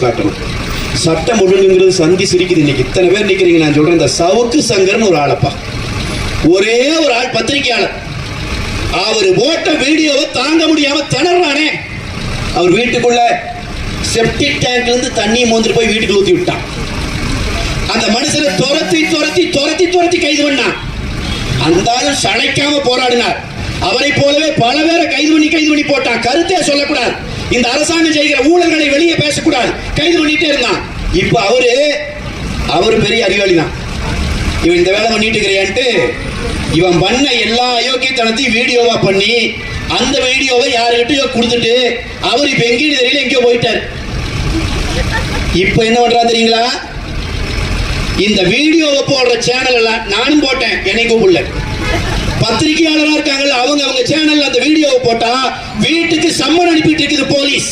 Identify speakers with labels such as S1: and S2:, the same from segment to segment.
S1: காட்டணும். சட்டம் ஒழுங்குங்கிறது சந்தி சிரிக்குது. இன்னைக்கு இத்தனை பேர் நிக்கிறீங்க. நான் சொல்றேன், இந்த சவுக்கு சங்கர்னு ஒரு ஆளப்பா, ஒரே ஒரு ஆள் பத்திரிகையாளர், அவர் போட்ட வீடியோவை தாங்க முடியாம திணறானே. அவர் வீட்டுக்குள்ள செப்டிக் டேங்க்ல இருந்து தண்ணி மோந்துட்டு போய் வீட்டுக்குள்ள ஊத்தி விட்டான். அந்த மனுஷனை துரத்தி துரத்தி துரத்தி துரத்தி கைது பண்ணான். அந்த ஆளும் சளைக்காம போராடினார். அவரை போலவே பல பேரை கைது பண்ணி போட்டான். கருத்தே சொல்லக்கூடாது, இந்த அரசாங்கம் செய்கிற ஊழல்களை வெளியே பேசக்கூடாது, கைது பண்ணிட்டே இருந்தான். இப்ப அவரு பெரிய அறிவாளி தான். இவன் இந்த வேலை பண்ணிட்டு இருக்கிறான்ட்டு இவன் பண்ண எல்லா அயோக்கியத்தனத்தையும் வீடியோவா பண்ணி அந்த வீடியோவை யாருக்கிட்டையோ கொடுத்துட்டு அவர் இப்ப எங்கேயும் தெரியல, எங்கேயோ போயிட்டார். இப்ப என்ன பண்றா தெரியுங்களா? இந்த வீடியோவை போடுற சேனல் எல்லாம் நானும் போட்டேன், என்னை கூப்பிடல. பத்திரிகையாளரா இருக்காங்கல்ல, அவங்க சேனல்ல அந்த வீடியோவை போட்டா வீட்டுக்கு சம்மன் அனுப்பிட்டு இருக்குது போலீஸ்.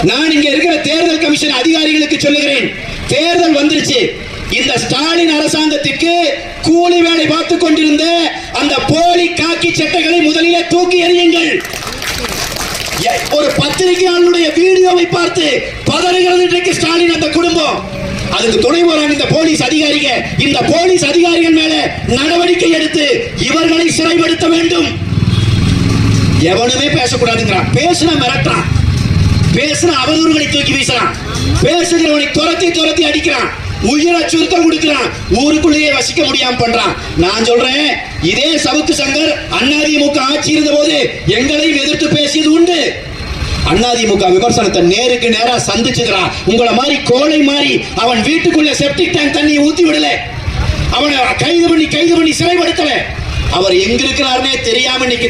S1: நான் இங்க இருக்கிற தேர்தல் கமிஷன் அதிகாரிகளுக்கு சொல்லுகிறேன், தேர்தல் வந்துருச்சு. இந்த ஸ்டாலின் அரசாங்கத்துக்கு கூலி வேலை பார்த்துக் கொண்டிருந்த அந்த போலி காக்கி சட்டைகளை முதலிலே தூக்கி எறியுங்கள். ஒரு பத்திரிகையாளருடைய வீடியோவை பார்த்து பதறுகிறது இன்றைக்கு ஸ்டாலின் அந்த குடும்பம். அதுக்கு துணை போறாங்க இந்த போலீஸ் அதிகாரிக. இந்த போலீஸ் அதிகாரிகள் மேல நடவடிக்கை எடுத்து இவர்களை சிறைப்படுத்த வேண்டும். எவனுமே பேசக்கூடாதுங்கிறான், பேசுனா மிரட்டுறான், பேசுனா அவதூறுகளை தூக்கி வீசுறான், பேசுகிறவனை துரத்தி துரத்தி அடிக்கிறான், உயிரை சுருத்தம் கொடுக்கிறான், ஊருக்குள்ளேயே வசிக்க முடியாம பண்றான். நான் சொல்றேன், இதே சவுக்கு சங்கர் அதிமுக ஆட்சி இருந்த போது எங்களையும் எதிர்த்து பேசியது உண்டு. அதிமுக விமர்சனத்தை நேருக்கு நேரா சந்திச்சுக்கிறான். உங்களை மாதிரி கோழை மாதிரி அவன் வீட்டுக்குள்ள செப்டிக் டேங்க் தண்ணியை ஊத்தி விடல, அவனை கைது பண்ணி சிறைப்படுத்தல. அவர் எங்க இருக்கிறார்னே தெரியாம இன்னைக்கு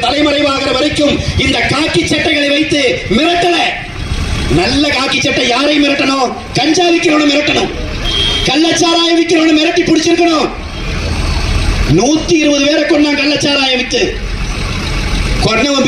S1: தலைமறைவாகிற வரைக்கும் இந்த காக்கி சட்டைகளை வைத்து மிரட்டல. நல்ல காக்கி சட்டை யாரை மிரட்டணும்? கஞ்சா விக்கிறவனை மிரட்டணும், கள்ளச்சாராயம் விக்கிறவனை மிரட்டி பிடிச்சிருக்கணும். 120 பேரை கொண்டான் கள்ளச்சாராயம் வித்து கொண்டவன்.